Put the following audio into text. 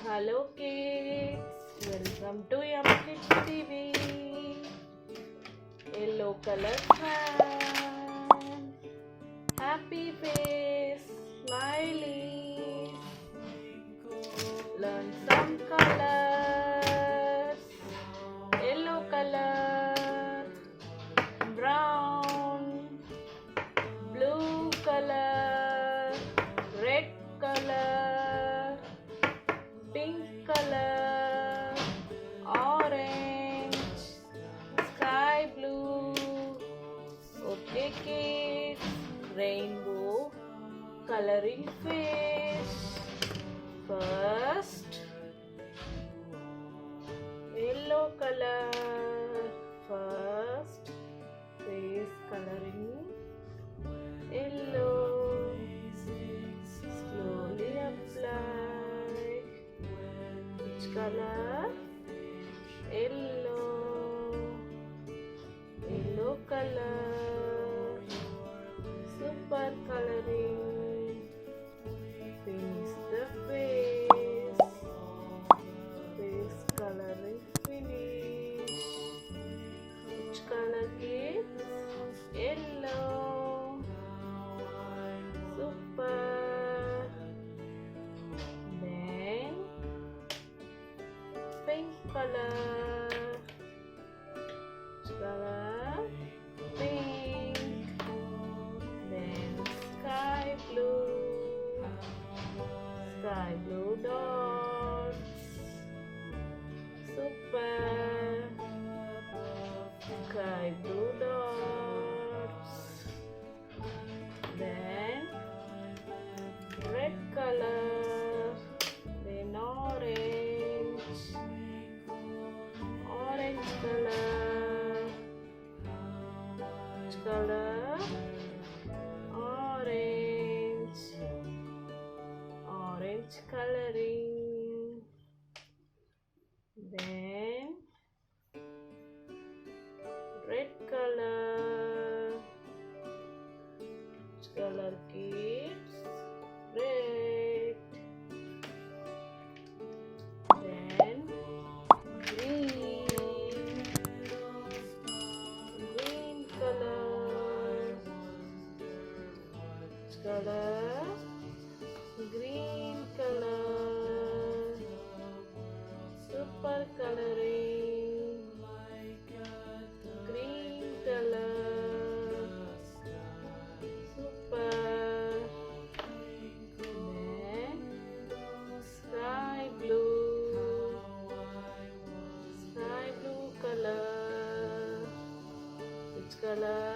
Hello kids, welcome to Yum Kids TV. Yellow color fan, happy face, smiley. Learn some colors. Yellow color, brown, blue color, red color, pink color, orange, sky blue. Okay kids, rainbow coloring face. First, yellow color. First, face coloring yellow. Slowly apply. Which color? Yellow. Yellow color. Super coloring. Finish the face. Face coloring finish. Which color kids? Yellow. Super. Then pink color. Which color? Pink. Then sky blue. Sky blue dots. Super. Sky blue dots. Then red color. Then orange. Orange color. Which color? Orange. Orange coloring. Then red color. Which color kids? Red. Then green. Green color. Which color? Green color. Super coloring. Green color. Super. Then sky blue. Sky blue color. Which color?